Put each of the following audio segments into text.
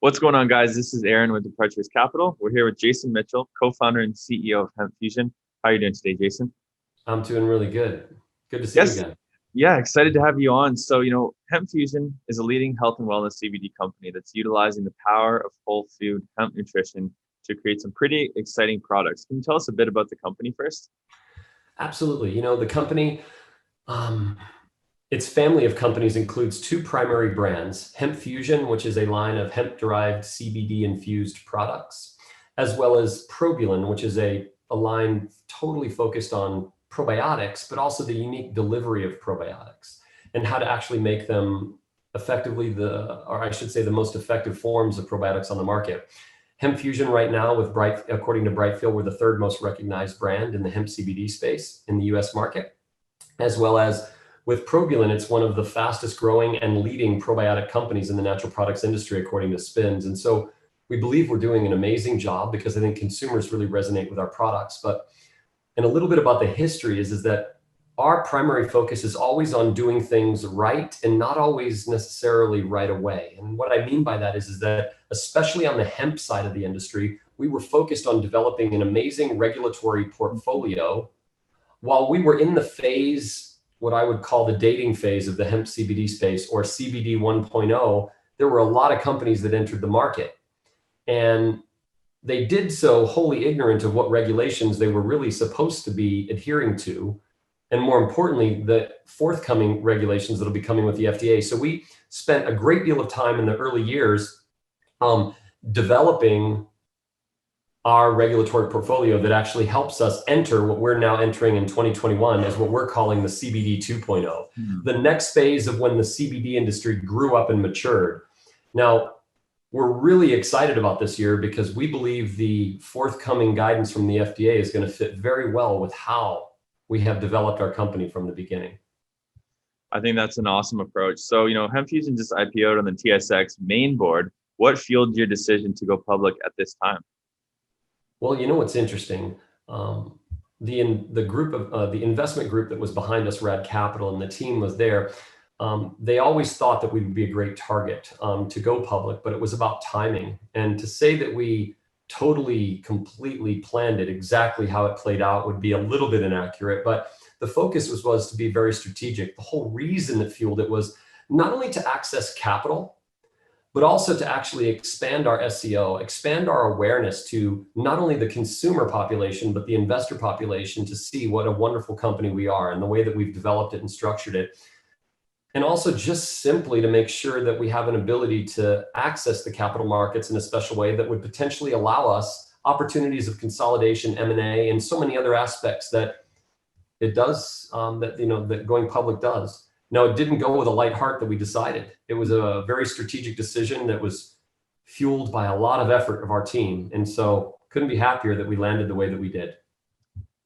What's going on, guys? This is Aaron with Departures Capital. We're here with Jason Mitchell, co-founder and CEO of HempFusion. How are you doing today, Jason? I'm doing really good. Good to see you Yes. again. Yeah, excited to have you on. So, HempFusion is a leading health and wellness CBD company that's utilizing the power of whole food hemp nutrition to create some pretty exciting products. Can you tell us a bit about the company first? Absolutely. The company, its family of companies includes two primary brands, HempFusion, which is a line of hemp-derived CBD-infused products, as well as Probulin, which is a line totally focused on probiotics, but also the unique delivery of probiotics and how to actually make them effectively the most effective forms of probiotics on the market. HempFusion right now, according to Brightfield, we're the third most recognized brand in the hemp CBD space in the US market, as well as with Probulin, it's one of the fastest growing and leading probiotic companies in the natural products industry, according to Spins. And so we believe we're doing an amazing job because I think consumers really resonate with our products. And a little bit about the history is that our primary focus is always on doing things right and not always necessarily right away. And what I mean by that is that especially on the hemp side of the industry, we were focused on developing an amazing regulatory portfolio while we were in the phase, what I would call the dating phase of the hemp CBD space, or CBD 1.0. There were a lot of companies that entered the market, and they did so wholly ignorant of what regulations they were really supposed to be adhering to, and more importantly, the forthcoming regulations that'll be coming with the FDA. So we spent a great deal of time in the early years developing our regulatory portfolio that actually helps us enter what we're now entering in 2021 as what we're calling the CBD 2.0, the next phase of when the CBD industry grew up and matured. Now, we're really excited about this year because we believe the forthcoming guidance from the FDA is going to fit very well with how we have developed our company from the beginning. I think that's an awesome approach. So, HempFusion just IPO'd on the TSX main board. What fueled your decision to go public at this time? Well, what's interesting, the investment group that was behind us, Rad Capital, and the team was there. They always thought that we would be a great target to go public, but it was about timing. And to say that we totally, completely planned it exactly how it played out would be a little bit inaccurate. But the focus was to be very strategic. The whole reason that fueled it was not only to access capital, but also to actually expand our SEO, expand our awareness to not only the consumer population, but the investor population, to see what a wonderful company we are and the way that we've developed it and structured it. And also just simply to make sure that we have an ability to access the capital markets in a special way that would potentially allow us opportunities of consolidation, M&A, and so many other aspects that it does, that going public does. No, it didn't go with a light heart that we decided. It was a very strategic decision that was fueled by a lot of effort of our team. And so couldn't be happier that we landed the way that we did.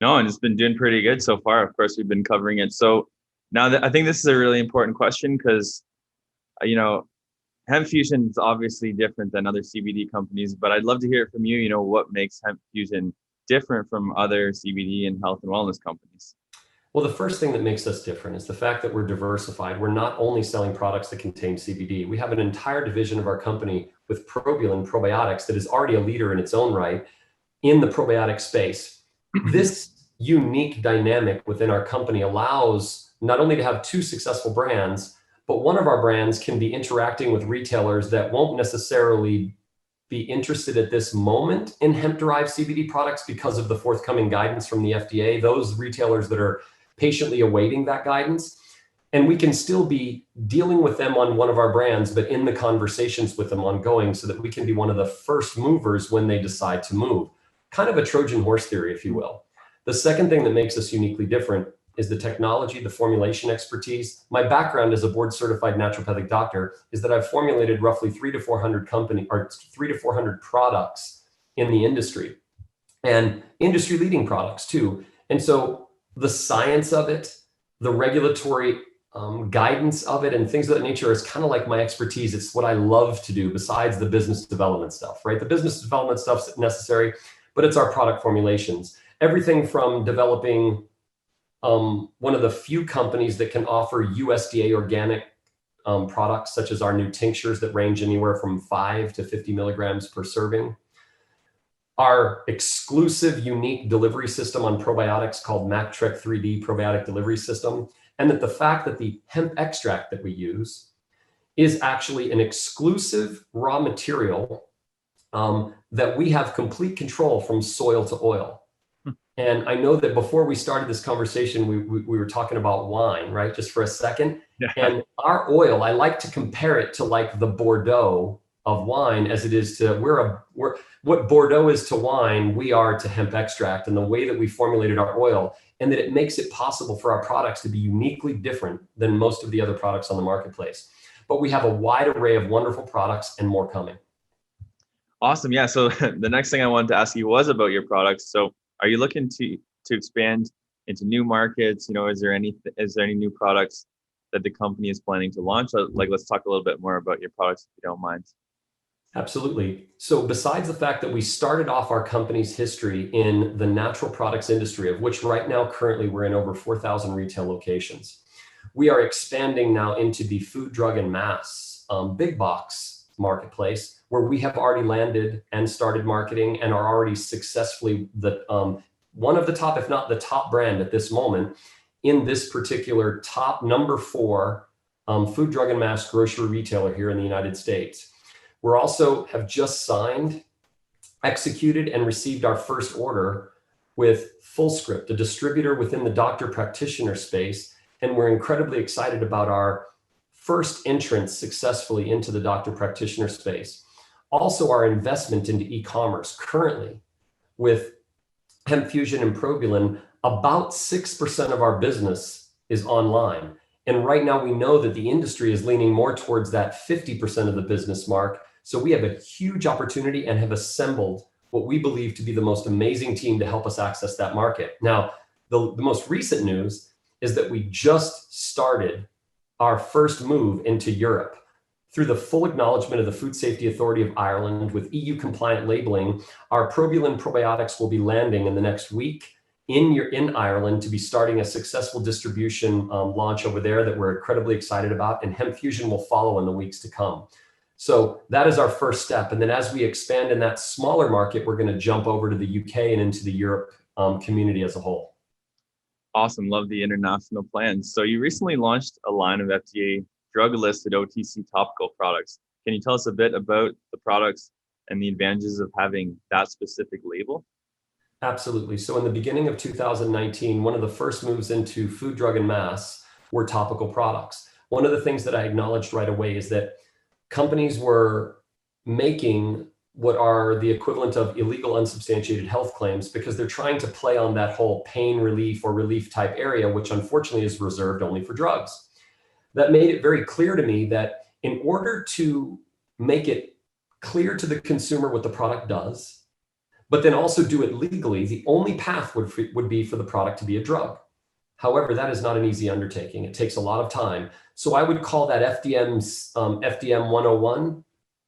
No, and it's been doing pretty good so far. Of course, we've been covering it. So now I think this is a really important question because, HempFusion is obviously different than other CBD companies, but I'd love to hear from you, what makes HempFusion different from other CBD and health and wellness companies. Well, the first thing that makes us different is the fact that we're diversified. We're not only selling products that contain CBD. We have an entire division of our company with Probulin probiotics that is already a leader in its own right in the probiotic space. This unique dynamic within our company allows not only to have two successful brands, but one of our brands can be interacting with retailers that won't necessarily be interested at this moment in hemp-derived CBD products because of the forthcoming guidance from the FDA, those retailers that are patiently awaiting that guidance. And we can still be dealing with them on one of our brands, but in the conversations with them ongoing so that we can be one of the first movers when they decide to move. Kind of a Trojan horse theory, if you will. The second thing that makes us uniquely different is the technology, the formulation expertise. My background as a board certified naturopathic doctor is that I've formulated roughly 300 to 400 products in the industry, and industry leading products too. And so the science of it, the regulatory guidance of it, and things of that nature is kind of like my expertise. It's what I love to do besides the business development stuff, right? The business development stuff's necessary, but it's our product formulations. Everything from developing one of the few companies that can offer USDA organic products, such as our new tinctures that range anywhere from 5 to 50 milligrams per serving. Our exclusive unique delivery system on probiotics called MacTrek 3D Probiotic Delivery System, and that the fact that the hemp extract that we use is actually an exclusive raw material that we have complete control from soil to oil. And I know that before we started this conversation, we were talking about wine, right? Just for a second. Yeah. And our oil, I like to compare it to like the Bordeaux of wine, as it is to, what Bordeaux is to wine, we are to hemp extract, and the way that we formulated our oil, and that it makes it possible for our products to be uniquely different than most of the other products on the marketplace. But we have a wide array of wonderful products and more coming. Awesome. Yeah. So the next thing I wanted to ask you was about your products. So are you looking to expand into new markets? Is there any new products that the company is planning to launch? Like, let's talk a little bit more about your products, if you don't mind. Absolutely. So besides the fact that we started off our company's history in the natural products industry, of which right now currently we're in over 4,000 retail locations, we are expanding now into the food, drug, and mass big box marketplace, where we have already landed and started marketing and are already successfully one of the top, if not the top brand at this moment in this particular top number 4 food, drug, and mass grocery retailer here in the United States. We're also have just signed, executed, and received our first order with Fullscript, a distributor within the doctor practitioner space. And we're incredibly excited about our first entrance successfully into the doctor practitioner space. Also, our investment into e-commerce currently with HempFusion and Probulan, about 6% of our business is online. And right now we know that the industry is leaning more towards that 50% of the business mark. So we have a huge opportunity and have assembled what we believe to be the most amazing team to help us access that market. Now, the most recent news is that we just started our first move into Europe. Through the full acknowledgement of the Food Safety Authority of Ireland with EU compliant labeling, our Probulan probiotics will be landing in the next week in Ireland to be starting a successful distribution launch over there that we're incredibly excited about, and HempFusion will follow in the weeks to come. So that is our first step. And then as we expand in that smaller market, we're going to jump over to the UK and into the Europe community as a whole. Awesome. Love the international plans. So you recently launched a line of FDA drug-listed OTC topical products. Can you tell us a bit about the products and the advantages of having that specific label? Absolutely. So in the beginning of 2019, one of the first moves into food, drug, and mass were topical products. One of the things that I acknowledged right away is that companies were making what are the equivalent of illegal unsubstantiated health claims because they're trying to play on that whole pain relief or relief type area, which unfortunately is reserved only for drugs. That made it very clear to me that in order to make it clear to the consumer what the product does, but then also do it legally, the only path would be for the product to be a drug. However, that is not an easy undertaking. It takes a lot of time. So I would call that FDM's FDM 101,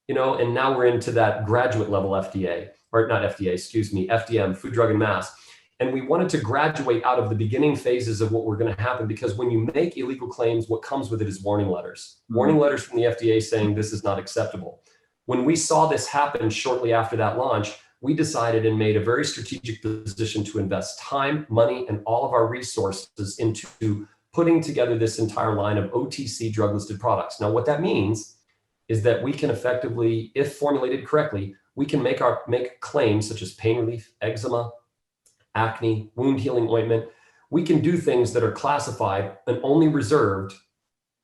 and now we're into that graduate level FDA, or not FDA, excuse me, FDM, food, drug, and mass. And we wanted to graduate out of the beginning phases of what were going to happen, because when you make illegal claims, what comes with it is warning letters. Warning letters from the FDA saying this is not acceptable. When we saw this happen shortly after that launch, we decided and made a very strategic position to invest time, money, and all of our resources into putting together this entire line of OTC drug-listed products. Now, what that means is that we can effectively, if formulated correctly, we can make claims such as pain relief, eczema, acne, wound healing ointment. We can do things that are classified and only reserved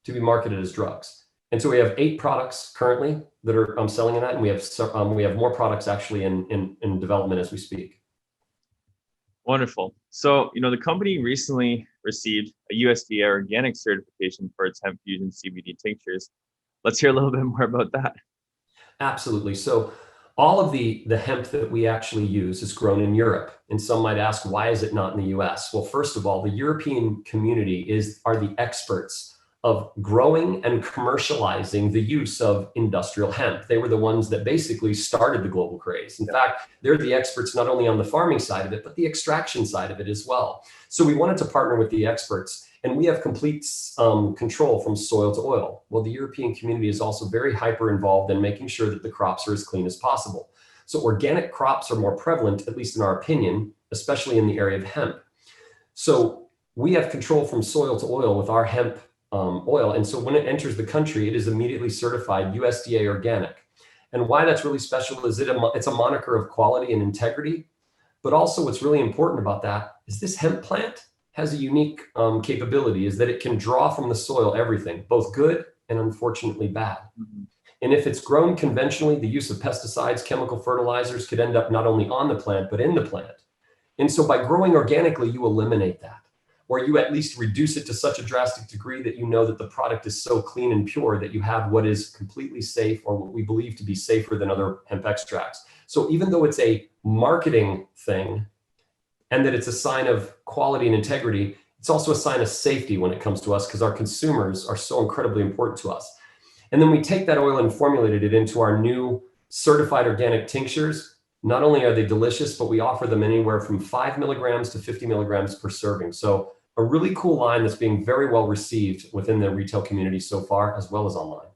to be marketed as drugs. And so we have 8 products currently that are selling in that, and we have more products actually in development as we speak. Wonderful. So, the company recently received a USDA Organic Certification for its HempFusion CBD tinctures. Let's hear a little bit more about that. Absolutely. So all of the hemp that we actually use is grown in Europe. And some might ask, why is it not in the US? Well, first of all, the European community are the experts of growing and commercializing the use of industrial hemp. They were the ones that basically started the global craze. In fact, they're the experts not only on the farming side of it, but the extraction side of it as well. So we wanted to partner with the experts, and we have complete control from soil to oil. Well, the European community is also very hyper involved in making sure that the crops are as clean as possible. So organic crops are more prevalent, at least in our opinion, especially in the area of hemp. So we have control from soil to oil with our hemp oil. And so when it enters the country, it is immediately certified USDA organic. And why that's really special is it's a moniker of quality and integrity. But also what's really important about that is this hemp plant has a unique capability, is that it can draw from the soil everything, both good and unfortunately bad. Mm-hmm. And if it's grown conventionally, the use of pesticides, chemical fertilizers could end up not only on the plant, but in the plant. And so by growing organically, you eliminate that, or you at least reduce it to such a drastic degree that you know that the product is so clean and pure that you have what is completely safe, or what we believe to be safer than other hemp extracts. So even though it's a marketing thing and that it's a sign of quality and integrity, it's also a sign of safety when it comes to us, because our consumers are so incredibly important to us. And then we take that oil and formulated it into our new certified organic tinctures. Not only are they delicious, but we offer them anywhere from 5 milligrams to 50 milligrams per serving. So a really cool line that's being very well received within the retail community so far, as well as online.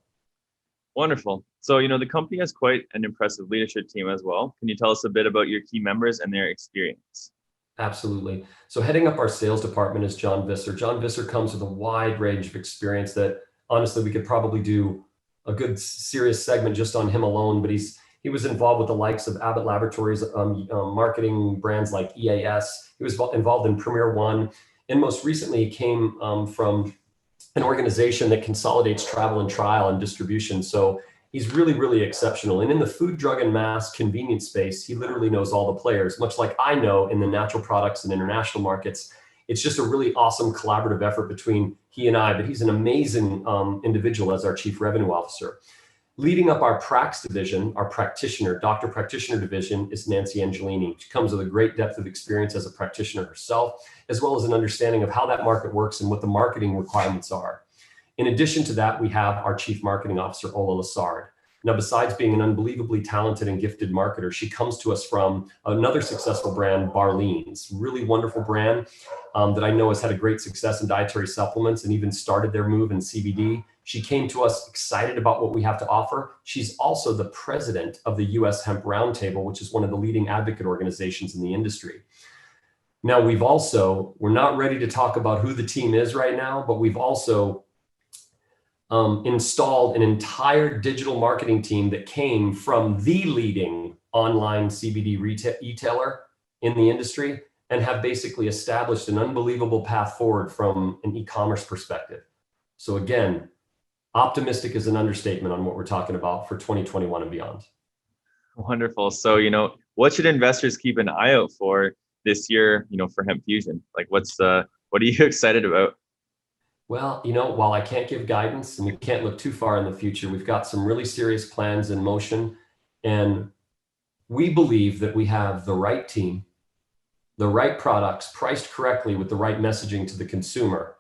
Wonderful. So, the company has quite an impressive leadership team as well. Can you tell us a bit about your key members and their experience? Absolutely. So heading up our sales department is John Visser. John Visser comes with a wide range of experience that honestly, we could probably do a good serious segment just on him alone, but he was involved with the likes of Abbott Laboratories, marketing brands like EAS. He was involved in Premier One. And most recently, he came from an organization that consolidates travel and trial and distribution. So he's really, really exceptional. And in the food, drug, and mass convenience space, he literally knows all the players, much like I know in the natural products and international markets. It's just a really awesome collaborative effort between he and I, but he's an amazing individual as our Chief Revenue Officer. Leading up our Prax division, our doctor practitioner division, is Nancy Angelini. She comes with a great depth of experience as a practitioner herself, as well as an understanding of how that market works and what the marketing requirements are. In addition to that, we have our Chief Marketing Officer, Ola Lassard. Now, besides being an unbelievably talented and gifted marketer, she comes to us from another successful brand, Barlean's, really wonderful brand that I know has had a great success in dietary supplements and even started their move in CBD. She came to us excited about what we have to offer. She's also the president of the U.S. Hemp Roundtable, which is one of the leading advocate organizations in the industry. Now, we're not ready to talk about who the team is right now, but we've also installed an entire digital marketing team that came from the leading online CBD retailer in the industry, and have basically established an unbelievable path forward from an e-commerce perspective. So again, optimistic is an understatement on what we're talking about for 2021 and beyond. Wonderful. So, what should investors keep an eye out for this year, for HempFusion? Like what are you excited about? Well, while I can't give guidance and we can't look too far in the future, we've got some really serious plans in motion. And we believe that we have the right team, the right products priced correctly with the right messaging to the consumer.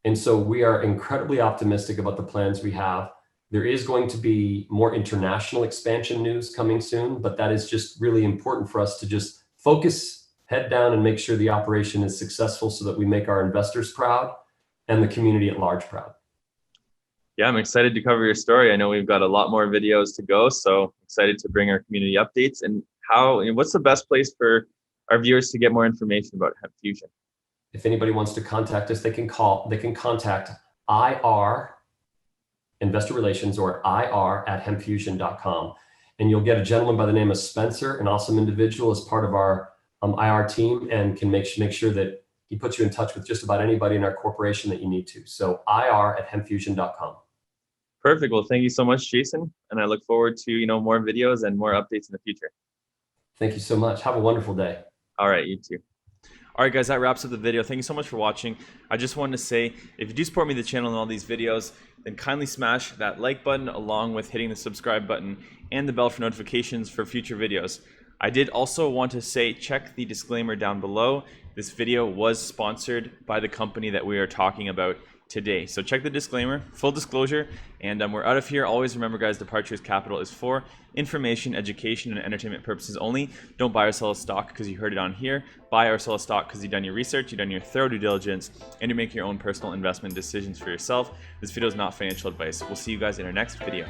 And so we are incredibly optimistic about the plans we have. There is going to be more international expansion news coming soon, but that is just really important for us to just focus, head down, and make sure the operation is successful so that we make our investors proud and the community at large proud. Yeah, I'm excited to cover your story. I know we've got a lot more videos to go, so excited to bring our community updates. And what's the best place for our viewers to get more information about HempFusion? If anybody wants to contact us, they can contact IR, Investor Relations, or IR@HempFusion.com. And you'll get a gentleman by the name of Spencer, an awesome individual, as part of our IR team, and can make sure that he puts you in touch with just about anybody in our corporation that you need to. So IR@HempFusion.com. Perfect. Well, thank you so much, Jason. And I look forward to, more videos and more updates in the future. Thank you so much. Have a wonderful day. All right, you too. All right, guys, that wraps up the video. Thank you so much for watching. I just wanted to say, if you do support me, the channel, and all these videos, then kindly smash that like button along with hitting the subscribe button and the bell for notifications for future videos. I did also want to say, check the disclaimer down below. This video was sponsored by the company that we are talking about today. So check the disclaimer, full disclosure, and we're out of here. Always remember, guys, Departures Capital is for information, education, and entertainment purposes only. Don't buy or sell a stock because you heard it on here. Buy or sell a stock because you've done your research, you've done your thorough due diligence, and you make your own personal investment decisions for yourself. This video is not financial advice. We'll see you guys in our next video.